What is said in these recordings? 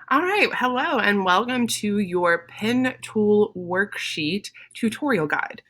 All right, hello and welcome to your pen tool worksheet tutorial guide.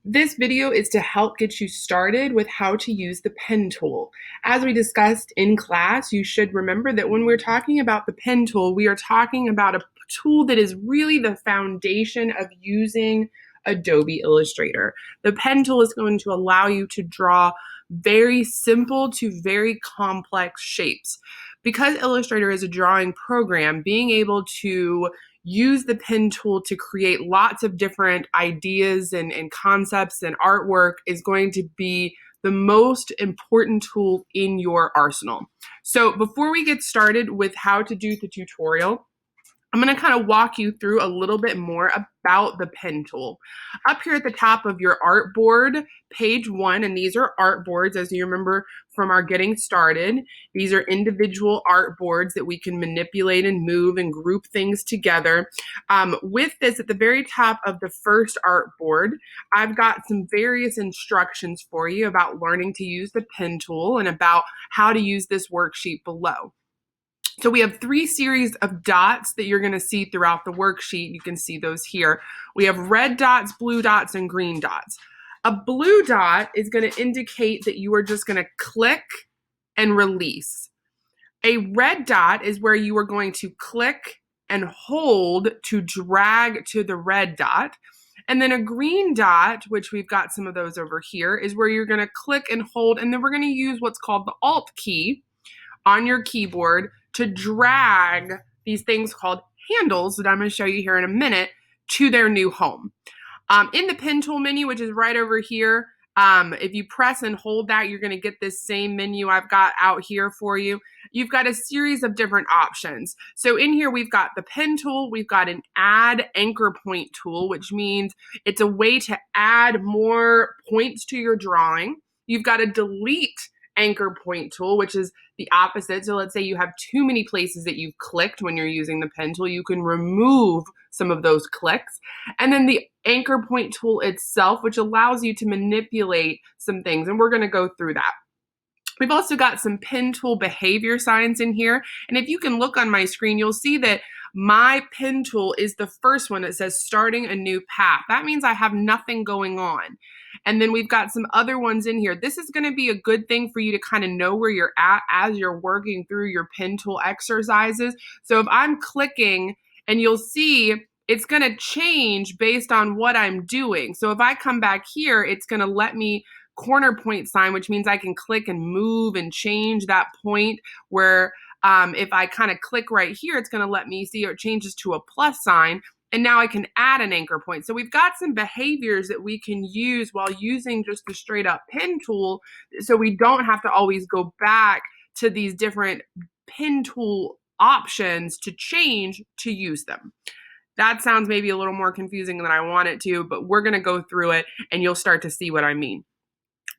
This video is to help get you started with how to use the pen tool. As we discussed in class, you should remember that when we're talking about the pen tool, we are talking about a tool that is really the foundation of using Adobe Illustrator. The pen tool is going to allow you to draw very simple to very complex shapes. Because Illustrator is a drawing program, being able to use the pen tool to create lots of different ideas and concepts and artwork is going to be the most important tool in your arsenal. So before we get started with how to do the tutorial, I'm going to kind of walk you through a little bit more about the pen tool. Up here at the top of your artboard, page 1, and these are artboards, as you remember from our getting started. These are individual artboards that we can manipulate and move and group things together. With this, at the very top of the first artboard, I've got some various instructions for you about learning to use the pen tool and about how to use this worksheet below. So we have 3 series of dots that you're going to see throughout the worksheet. You can see those here. We have red dots, blue dots, and green dots. A blue dot is going to indicate that you are just going to click and release. A red dot is where you are going to click and hold to drag to the red dot. And then a green dot, which we've got some of those over here, is where you're going to click and hold, and then we're going to use what's called the Alt key on your keyboard to drag these things called handles that I'm going to show you here in a minute to their new home. In the pen tool menu, which is right over here, if you press and hold that, you're going to get this same menu I've got out here for you. You've got a series of different options. So in here, we've got the pen tool. We've got an add anchor point tool, which means it's a way to add more points to your drawing. You've got a delete anchor point tool, which is the opposite. So let's say you have too many places that you've clicked when you're using the pen tool, you can remove some of those clicks. And then the anchor point tool itself, which allows you to manipulate some things. And we're going to go through that. We've also got some pen tool behavior signs in here. And if you can look on my screen, you'll see that my pen tool is the first one that says starting a new path. That means I have nothing going on. And then we've got some other ones in here. This is going to be a good thing for you to kind of know where you're at as you're working through your pen tool exercises. So if I'm clicking, and you'll see it's going to change based on what I'm doing. So if I come back here, it's going to let me corner point sign, which means I can click and move and change that point where if I kind of click right here, it's going to let me see it changes to a plus sign. And now I can add an anchor point. So we've got some behaviors that we can use while using just the straight up pen tool. So we don't have to always go back to these different pen tool options to change to use them. That sounds maybe a little more confusing than I want it to, but we're going to go through it and you'll start to see what I mean.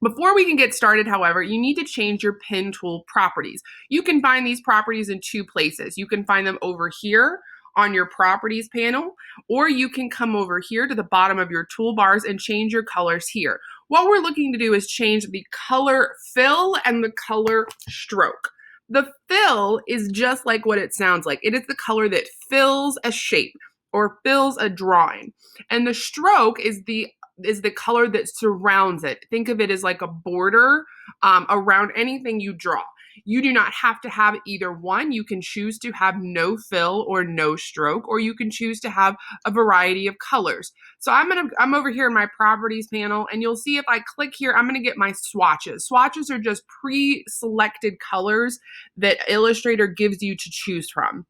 Before we can get started, however, you need to change your pen tool properties. You can find these properties in 2 places. You can find them over here on your properties panel, or you can come over here to the bottom of your toolbars and change your colors here. What we're looking to do is change the color fill and the color stroke. The fill is just like what it sounds like. It is the color that fills a shape or fills a drawing. And the stroke is the color that surrounds it. Think of it as like a border around anything you draw. You do not have to have either one. You can choose to have no fill or no stroke, or you can choose to have a variety of colors. So I'm over here in my properties panel, and you'll see if I click here, I'm going to get my swatches. Swatches are just pre-selected colors that Illustrator gives you to choose from.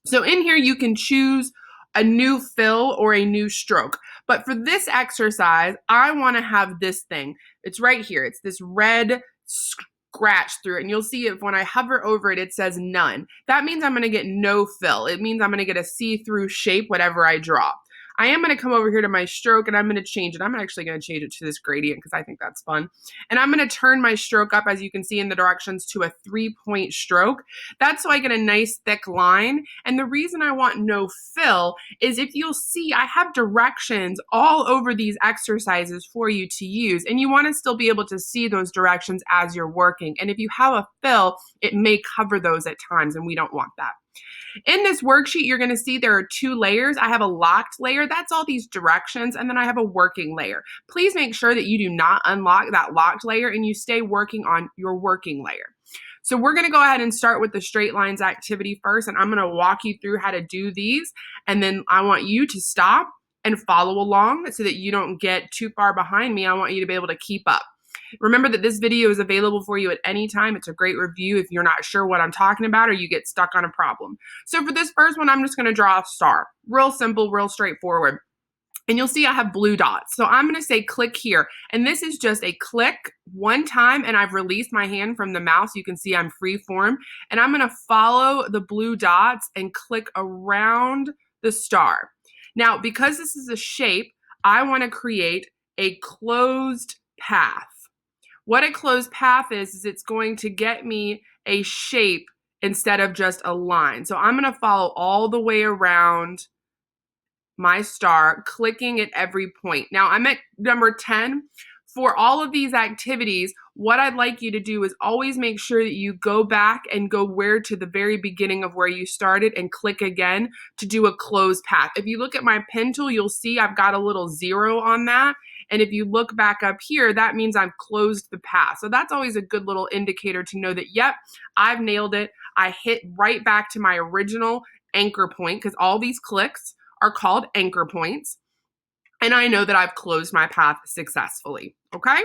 So in here, you can choose a new fill or a new stroke. But for this exercise, I want to have this thing. It's right here. It's this red scratch through it. And you'll see if when I hover over it, it says none. That means I'm going to get no fill. It means I'm going to get a see-through shape, whatever I draw. I am going to come over here to my stroke and I'm going to change it. I'm actually going to change it to this gradient because I think that's fun. And I'm going to turn my stroke up, as you can see in the directions, to a 3-point stroke. That's so I get a nice thick line. And the reason I want no fill is if you'll see, I have directions all over these exercises for you to use. And you want to still be able to see those directions as you're working. And if you have a fill, it may cover those at times, and we don't want that. In this worksheet, you're going to see there are 2 layers. I have a locked layer. That's all these directions. And then I have a working layer. Please make sure that you do not unlock that locked layer and you stay working on your working layer. So we're going to go ahead and start with the straight lines activity first. And I'm going to walk you through how to do these. And then I want you to stop and follow along so that you don't get too far behind me. I want you to be able to keep up. Remember that this video is available for you at any time. It's a great review if you're not sure what I'm talking about or you get stuck on a problem. So for this first one, I'm just going to draw a star. Real simple, real straightforward. And you'll see I have blue dots. So I'm going to say click here. And this is just a click one time, and I've released my hand from the mouse. You can see I'm free form. And I'm going to follow the blue dots and click around the star. Now, because this is a shape, I want to create a closed path. What a closed path is it's going to get me a shape instead of just a line. So I'm going to follow all the way around my star, clicking at every point. Now I'm at number 10. For all of these activities, what I'd like you to do is always make sure that you go back and go to the very beginning of where you started and click again to do a closed path. If you look at my pen tool, you'll see I've got a little 0 on that. And if you look back up here, that means I've closed the path. So that's always a good little indicator to know that, yep, I've nailed it. I hit right back to my original anchor point because all these clicks are called anchor points. And I know that I've closed my path successfully, okay?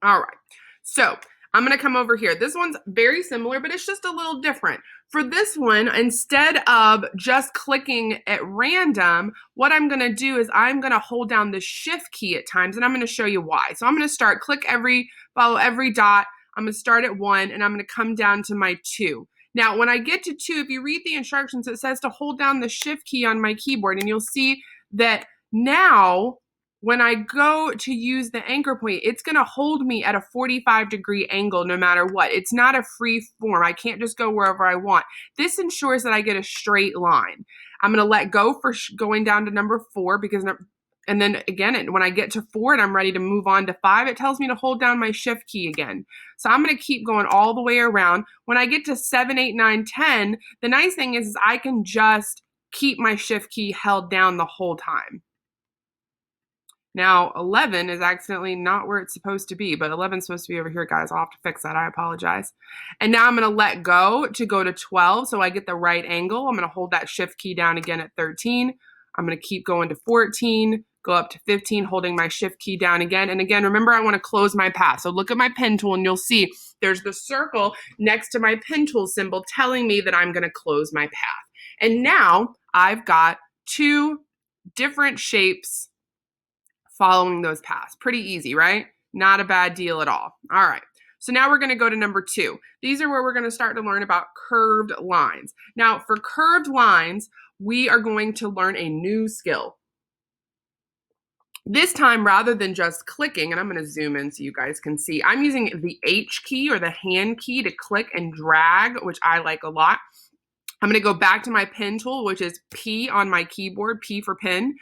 All right, so I'm gonna come over here. This one's very similar, but it's just a little different. For this one, instead of just clicking at random, what I'm gonna do is I'm gonna hold down the shift key at times, and I'm gonna show you why. So I'm gonna start, follow every dot. I'm gonna start at 1, and I'm gonna come down to my 2. Now, when I get to 2, if you read the instructions, it says to hold down the shift key on my keyboard, and you'll see that now, when I go to use the anchor point, it's going to hold me at a 45-degree angle no matter what. It's not a free form. I can't just go wherever I want. This ensures that I get a straight line. I'm going to let go for going down to number 4 and then again, when I get to 4 and I'm ready to move on to 5, it tells me to hold down my shift key again. So I'm going to keep going all the way around. When I get to 7, 8, 9, 10, the nice thing is I can just keep my shift key held down the whole time. Now, 11 is accidentally not where it's supposed to be, but 11 is supposed to be over here, guys. I'll have to fix that. I apologize. And now I'm going to let go to 12 so I get the right angle. I'm going to hold that shift key down again at 13. I'm going to keep going to 14, go up to 15, holding my shift key down again. And again, remember, I want to close my path. So look at my pen tool and you'll see there's the circle next to my pen tool symbol telling me that I'm going to close my path. And now I've got 2 different shapes following those paths. Pretty easy, right? Not a bad deal at all. All right. So now we're going to go to number 2. These are where we're going to start to learn about curved lines. Now, for curved lines, we are going to learn a new skill. This time, rather than just clicking, and I'm going to zoom in so you guys can see, I'm using the H key or the hand key to click and drag, which I like a lot. I'm going to go back to my pen tool, which is P on my keyboard, P for pen.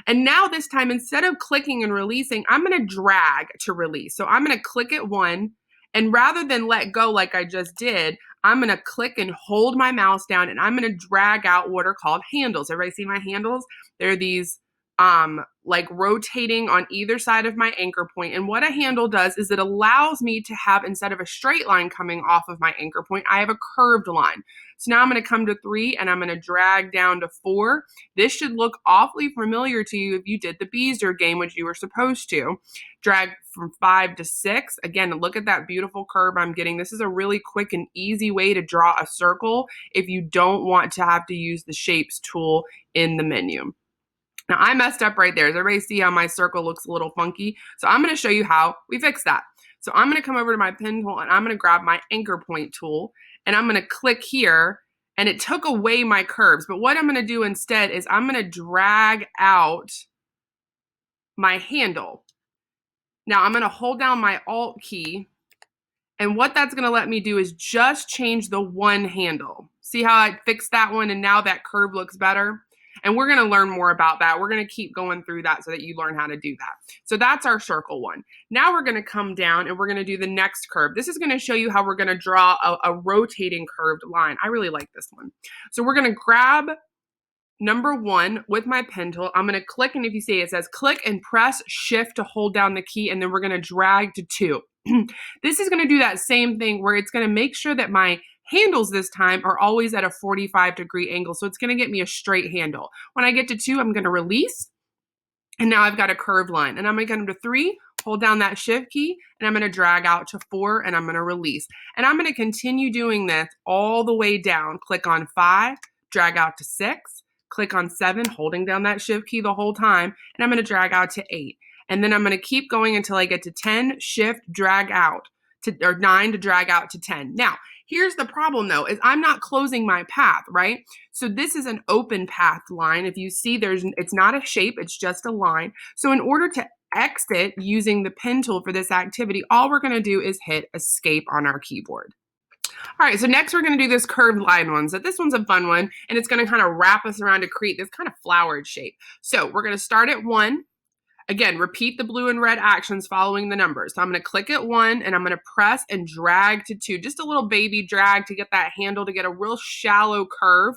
And now this time, instead of clicking and releasing, I'm going to drag to release. So I'm going to click at 1, and rather than let go like I just did, I'm going to click and hold my mouse down, and I'm going to drag out what are called handles. Everybody see my handles? They're these like rotating on either side of my anchor point. And what a handle does is it allows me to have, instead of a straight line coming off of my anchor point, I have a curved line. So now I'm going to come to 3 and I'm going to drag down to 4. This should look awfully familiar to you if you did the Beezer game, which you were supposed to. Drag from 5 to 6. Again, look at that beautiful curve I'm getting. This is a really quick and easy way to draw a circle if you don't want to have to use the shapes tool in the menu. Now, I messed up right there. Does everybody see how my circle looks a little funky? So I'm going to show you how we fix that. So I'm going to come over to my pen tool and I'm going to grab my anchor point tool and I'm going to click here, and it took away my curves. But what I'm going to do instead is I'm going to drag out my handle. Now I'm going to hold down my Alt key, and what that's going to let me do is just change the one handle. See how I fixed that one and now that curve looks better? And we're going to learn more about that. We're going to keep going through that so that you learn how to do that. So that's our circle one. Now we're going to come down and we're going to do the next curve. This is going to show you how we're going to draw a rotating curved line. I really like this one. So we're going to grab number one with my pen tool. I'm going to click, and if you see it says click and press shift to hold down the key, and then we're going to drag to 2. This is going to do that same thing where it's going to make sure that my handles this time are always at a 45-degree angle. So it's going to get me a straight handle. When I get to 2, I'm going to release, and now I've got a curved line. And I'm going to get to 3, hold down that shift key, and I'm going to drag out to 4, and I'm going to release. And I'm going to continue doing this all the way down. Click on 5, drag out to 6, click on 7, holding down that shift key the whole time, and I'm going to drag out to 8. And then I'm going to keep going until I get to 10, shift, drag out, or 9 to drag out to 10. Now, here's the problem though, is I'm not closing my path, right? So this is an open path line. If you see, it's not a shape, it's just a line. So in order to exit using the pen tool for this activity, all we're going to do is hit escape on our keyboard. All right, so next we're going to do this curved line one. So this one's a fun one, and it's going to kind of wrap us around to create this kind of flowered shape. So we're going to start at 1. Again, repeat the blue and red actions following the numbers. So I'm going to click at 1, and I'm going to press and drag to 2. Just a little baby drag to get that handle to get a real shallow curve.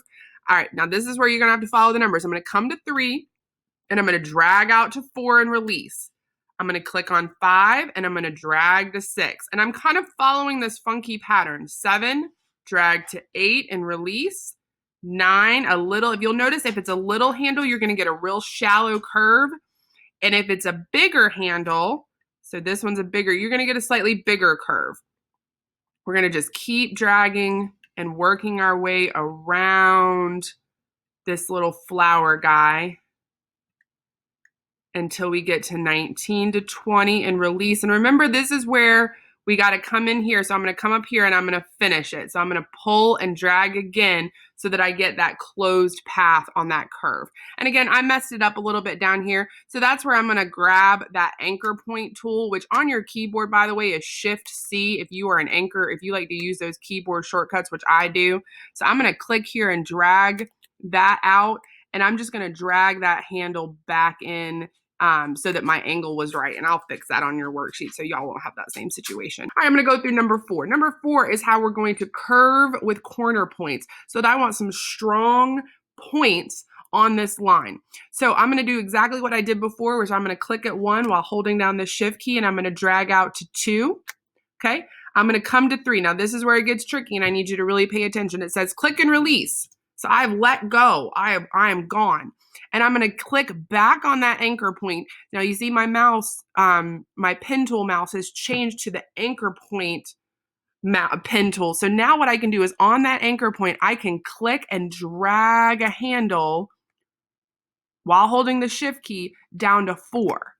All right, now this is where you're going to have to follow the numbers. I'm going to come to 3, and I'm going to drag out to 4 and release. I'm going to click on 5, and I'm going to drag to 6. And I'm kind of following this funky pattern. 7, drag to 8 and release. 9, a little. If you'll notice, if it's a little handle, you're going to get a real shallow curve. And if it's a bigger handle, so this one's a bigger, you're going to get a slightly bigger curve. We're going to just keep dragging and working our way around this little flower guy until we get to 19 to 20 and release. And remember, this is where we got to come in here. So I'm going to come up here and I'm going to finish it. So I'm going to pull and drag again so that I get that closed path on that curve. And again, I messed it up a little bit down here. So that's where I'm going to grab that anchor point tool, which on your keyboard, by the way, is Shift C. If you are an anchor, if you like to use those keyboard shortcuts, which I do. So I'm going to click here and drag that out. And I'm just going to drag that handle back in so that my angle was right. And I'll fix that on your worksheet so y'all won't have that same situation. All right, I'm going to go through number 4. Number 4 is how we're going to curve with corner points. So that I want some strong points on this line. So I'm going to do exactly what I did before, which I'm going to click at 1 while holding down the shift key, and I'm going to drag out to 2. Okay, I'm going to come to 3. Now this is where it gets tricky, and I need you to really pay attention. It says click and release. So I've let go. I am gone. And I'm going to click back on that anchor point. Now you see my mouse, my pen tool mouse has changed to the anchor point pen tool. So now what I can do is on that anchor point, I can click and drag a handle while holding the shift key down to 4.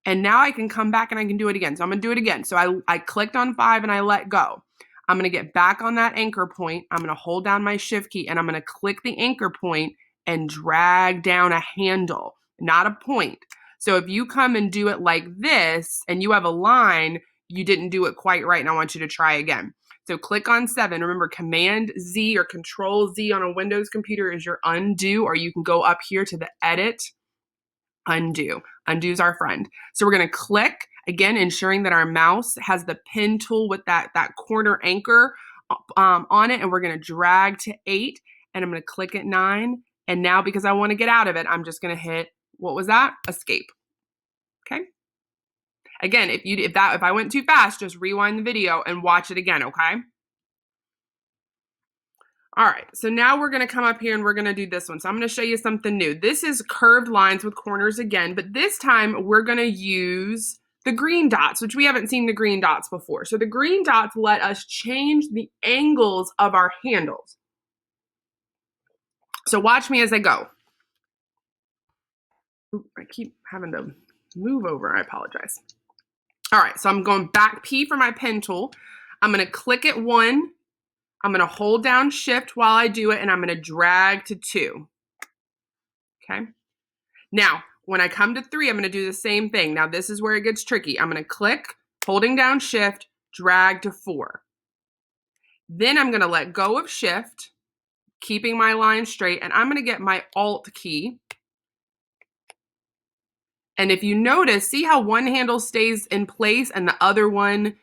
And now I can come back and I can do it again. So I'm going to do it again. So I clicked on 5 and I let go. I'm going to get back on that anchor point. I'm going to hold down my shift key and I'm going to click the anchor point and drag down a handle, not a point. So if you come and do it like this and you have a line, you didn't do it quite right, and I want you to try again. So click on 7. Remember, Command Z or Control Z on a Windows computer is your undo, or you can go up here to the Edit, Undo. Undo's our friend. So we're going to click, again, ensuring that our mouse has the pen tool with that corner anchor on it, and we're going to drag to 8, and I'm going to click at 9. And now, because I want to get out of it, I'm just going to hit, what was that? Escape. Okay. Again, if I went too fast, just rewind the video and watch it again, okay? All right, so now we're going to come up here and we're going to do this one. So I'm going to show you something new. This is curved lines with corners again, but this time we're going to use the green dots, which we haven't seen the green dots before. So the green dots let us change the angles of our handles. So watch me as I go. Ooh, I keep having to move over. I apologize. All right, so I'm going back P for my pen tool. I'm going to click at 1. I'm going to hold down Shift while I do it, and I'm going to drag to 2. Okay. Now, when I come to 3, I'm going to do the same thing. Now, this is where it gets tricky. I'm going to click, holding down Shift, drag to 4. Then I'm going to let go of Shift, keeping my line straight, and I'm going to get my Alt key. And if you notice, see how one handle stays in place and the other one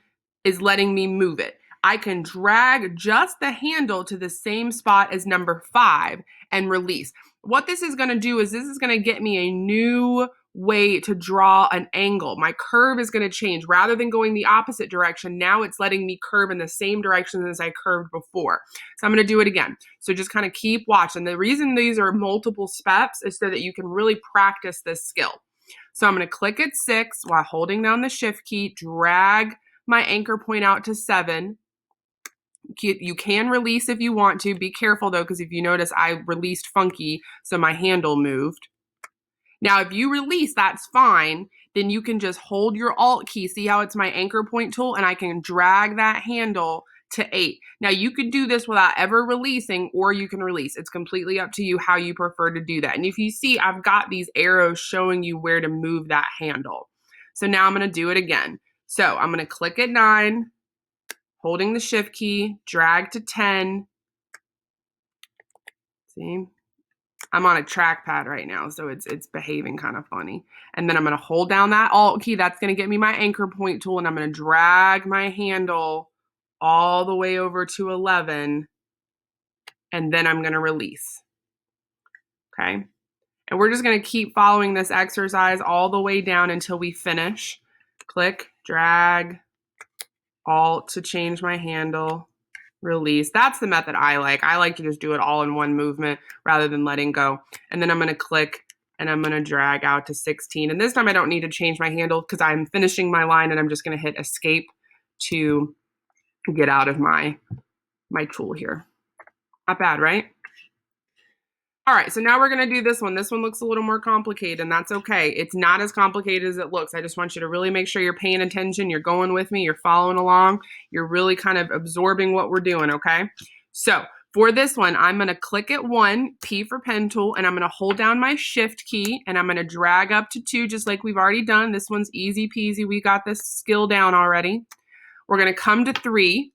is letting me move it. I can drag just the handle to the same spot as number 5 and release. What this is going to do is this is going to get me a new way to draw an angle. My curve is going to change. Rather than going the opposite direction, now it's letting me curve in the same direction as I curved before. So I'm going to do it again. So just kind of keep watching. The reason these are multiple steps is so that you can really practice this skill. So I'm going to click at 6 while holding down the Shift key, drag my anchor point out to 7. You can release if you want to. Be careful though, because if you notice, I released funky, so my handle moved. Now, if you release, that's fine. Then you can just hold your Alt key. See how it's my anchor point tool? And I can drag that handle to 8. Now, you could do this without ever releasing, or you can release. It's completely up to you how you prefer to do that. And if you see, I've got these arrows showing you where to move that handle. So now I'm going to do it again. So I'm going to click at 9, holding the Shift key, drag to 10. See? I'm on a trackpad right now, so it's behaving kind of funny. And then I'm going to hold down that Alt key. That's going to get me my anchor point tool, and I'm going to drag my handle all the way over to 11, and then I'm going to release. Okay? And we're just going to keep following this exercise all the way down until we finish. Click, drag, Alt to change my handle, release. That's the method I like. I like to just do it all in one movement rather than letting go. And then I'm going to click and I'm going to drag out to 16. And this time I don't need to change my handle because I'm finishing my line, and I'm just going to hit escape to get out of my tool here. Not bad, right? All right, so now we're going to do this one. This one looks a little more complicated, and that's okay. It's not as complicated as it looks. I just want you to really make sure you're paying attention, you're going with me, you're following along, you're really kind of absorbing what we're doing, okay? So for this one, I'm going to click at 1, P for pen tool, and I'm going to hold down my Shift key, and I'm going to drag up to 2 just like we've already done. This one's easy peasy. We got this skill down already. We're going to come to 3.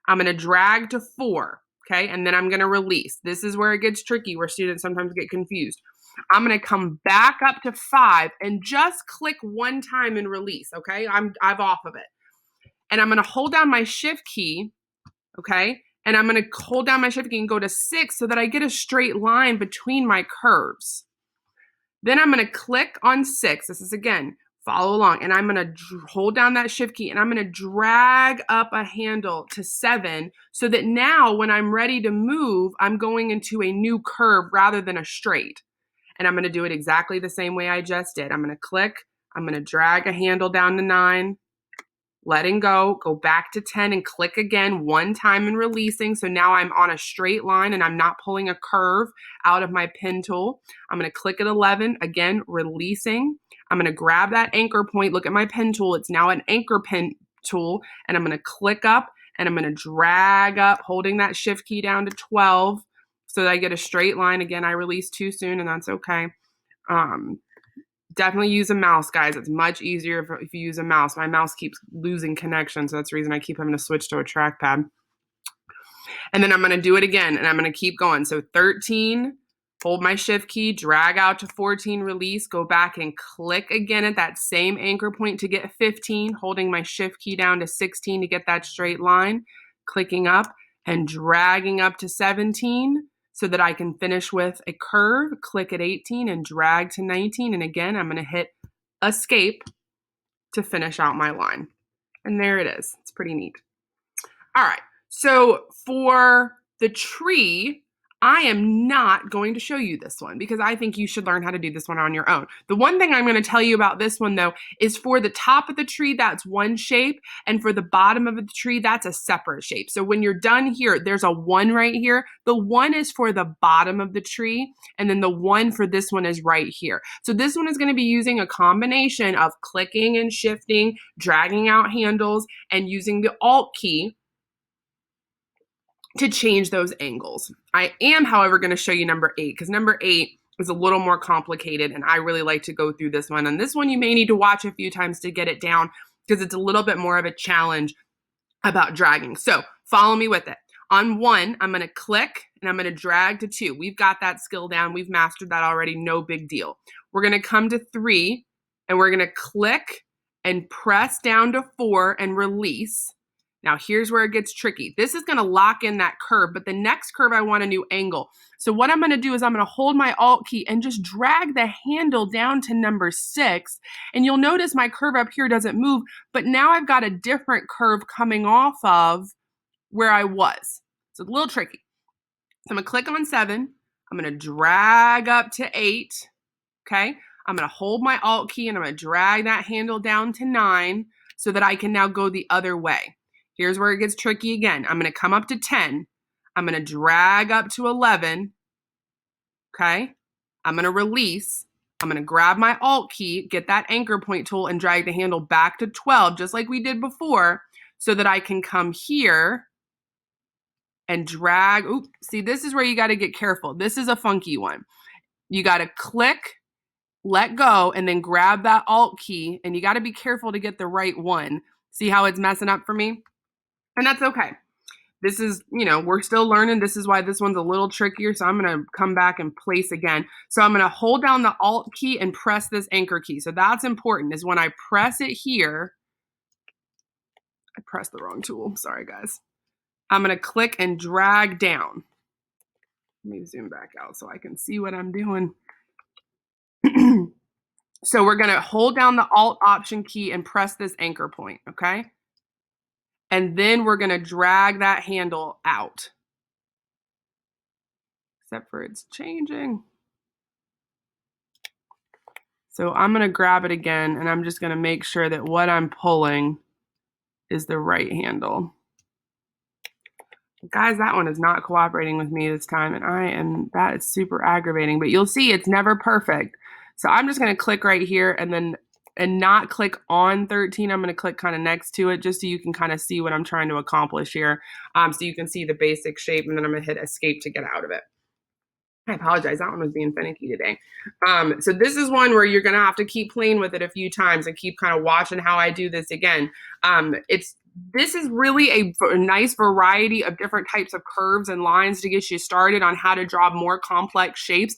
I'm going to drag to 4. Okay, and then I'm going to release. This is where it gets tricky, where students sometimes get confused. I'm going to come back up to 5 and just click one time and release, okay? I'm off of it. And I'm going to hold down my Shift key, okay? And I'm going to hold down my Shift key and go to 6 so that I get a straight line between my curves. Then I'm going to click on 6. This is, again, follow along. And I'm going to hold down that Shift key, and I'm going to drag up a handle to 7 so that now when I'm ready to move, I'm going into a new curve rather than a straight. And I'm going to do it exactly the same way I just did. I'm going to click. I'm going to drag a handle down to 9. Letting go back to 10 and click again one time and releasing. So now I'm on a straight line and I'm not pulling a curve out of my pen tool. I'm going to click at 11, again, releasing. I'm going to grab that anchor point. Look at my pen tool. It's now an anchor pen tool. And I'm going to click up and I'm going to drag up, holding that Shift key down to 12 so that I get a straight line. Again, I released too soon, and that's okay. Definitely use a mouse, guys. It's much easier if you use a mouse. My mouse keeps losing connection, so that's the reason I keep having to switch to a trackpad. And then I'm going to do it again, and I'm going to keep going. So 13, hold my Shift key, drag out to 14, release, go back and click again at that same anchor point to get 15, holding my Shift key down to 16 to get that straight line, clicking up and dragging up to 17. So that I can finish with a curve, click at 18 and drag to 19. And again, I'm going to hit escape to finish out my line. And there it is. It's pretty neat. All right. So for the tree, I am not going to show you this one because I think you should learn how to do this one on your own. The one thing I'm going to tell you about this one, though, is for the top of the tree, that's one shape. And for the bottom of the tree, that's a separate shape. So when you're done here, there's a 1 right here. The 1 is for the bottom of the tree. And then the 1 for this one is right here. So this one is going to be using a combination of clicking and shifting, dragging out handles, and using the Alt key to change those angles. I am, however, going to show you number 8 because number 8 is a little more complicated, and I really like to go through this one. And this one you may need to watch a few times to get it down because it's a little bit more of a challenge about dragging. So follow me with it. On 1, I'm going to click and I'm going to drag to 2. We've got that skill down. We've mastered that already. No big deal. We're going to come to 3 and we're going to click and press down to 4 and release. Now here's where it gets tricky. This is going to lock in that curve, but the next curve I want a new angle. So what I'm going to do is I'm going to hold my Alt key and just drag the handle down to number 6. And you'll notice my curve up here doesn't move, but now I've got a different curve coming off of where I was. So it's a little tricky. So I'm going to click on 7. I'm going to drag up to 8. Okay. I'm going to hold my Alt key and I'm going to drag that handle down to 9 so that I can now go the other way. Here's where it gets tricky again. I'm going to come up to 10. I'm going to drag up to 11. Okay. I'm going to release. I'm going to grab my Alt key, get that anchor point tool and drag the handle back to 12, just like we did before, so that I can come here and drag. Oops, see, this is where you got to get careful. This is a funky one. You got to click, let go, and then grab that Alt key, and you got to be careful to get the right one. See how it's messing up for me? And that's okay. This is, we're still learning. This is why this one's a little trickier. So I'm going to come back and place again. So I'm going to hold down the Alt key and press this anchor key. So that's important, is when I press it here, I pressed the wrong tool. Sorry, guys. I'm going to click and drag down. Let me zoom back out so I can see what I'm doing. So we're going to hold down the Alt Option key and press this anchor point, okay? And then we're going to drag that handle out. Except for it's changing. So I'm going to grab it again, and I'm just going to make sure that what I'm pulling is the right handle. Guys, that one is not cooperating with me this time, and that is super aggravating. But you'll see it's never perfect. So I'm just going to click right here and not click on 13. I'm going to click kind of next to it just so you can kind of see what I'm trying to accomplish here. So you can see the basic shape, and then I'm going to hit escape to get out of it. I apologize, that one was being finicky today. So this is one where you're going to have to keep playing with it a few times and keep kind of watching how I do this again. This is really a nice variety of different types of curves and lines to get you started on how to draw more complex shapes.